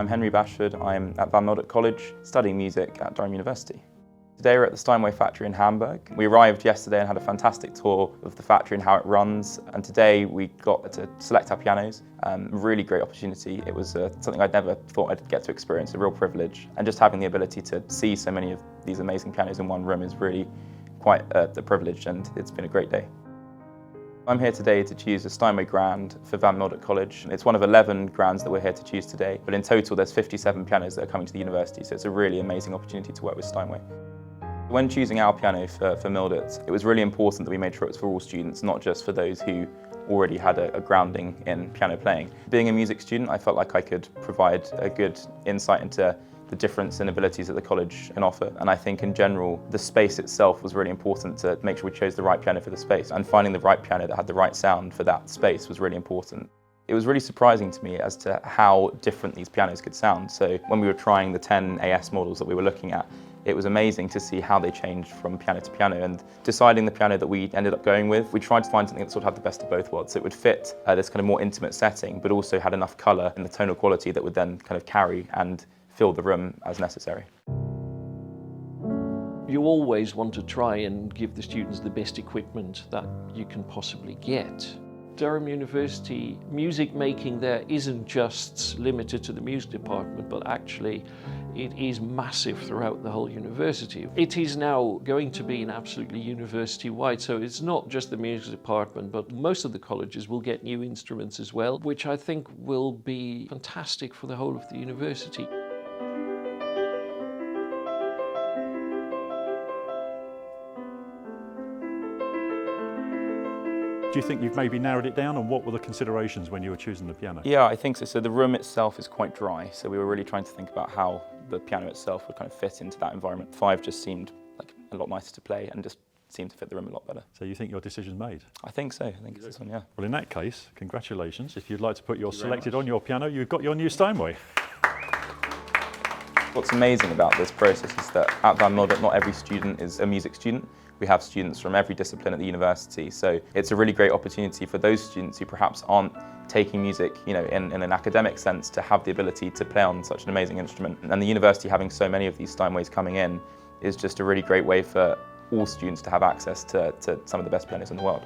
I'm Henry Bashford. I'm at Van Mildert College studying music at Durham University. Today we're at the Steinway factory in Hamburg. We arrived yesterday and had a fantastic tour of the factory and how it runs, and today we got to select our pianos. Really great opportunity. It was something I'd never thought I'd get to experience, a real privilege, and just having the ability to see so many of these amazing pianos in one room is really quite a privilege, and it's been a great day. I'm here today to choose a Steinway grand for Van Mildert College. It's one of 11 grands that we're here to choose today, but in total there's 57 pianos that are coming to the university, so it's a really amazing opportunity to work with Steinway. When choosing our piano for Mildert, it was really important that we made sure it was for all students, not just for those who already had a grounding in piano playing. Being a music student, I felt like I could provide a good insight into the difference in abilities that the college can offer, and I think in general the space itself was really important to make sure we chose the right piano for the space, and finding the right piano that had the right sound for that space was really important. It was really surprising to me as to how different these pianos could sound. So when we were trying the 10 AS models that we were looking at, it was amazing to see how they changed from piano to piano, and deciding the piano that we ended up going with, we tried to find something that sort of had the best of both worlds. So it would fit this kind of more intimate setting, but also had enough colour and the tonal quality that would then kind of carry and fill the room as necessary. You always want to try and give the students the best equipment that you can possibly get. Durham University, music making there isn't just limited to the music department, but actually it is massive throughout the whole university. It is now going to be an absolutely university-wide, so it's not just the music department, but most of the colleges will get new instruments as well, which I think will be fantastic for the whole of the university. Do you think you've maybe narrowed it down, and what were the considerations when you were choosing the piano? Yeah, I think so. So the room itself is quite dry, so we were really trying to think about how the piano itself would kind of fit into that environment. 5 just seemed like a lot nicer to play and just seemed to fit the room a lot better. So you think your decision's made? I think so. I think it's this one, yeah. Well, in that case, congratulations. If you'd like to put your selected on your piano, you've got your new Steinway. What's amazing about this process is that at Van Mildert, not every student is a music student. We have students from every discipline at the university, so it's a really great opportunity for those students who perhaps aren't taking music, in an academic sense, to have the ability to play on such an amazing instrument. And the university having so many of these Steinways coming in is just a really great way for all students to have access to some of the best pianists in the world.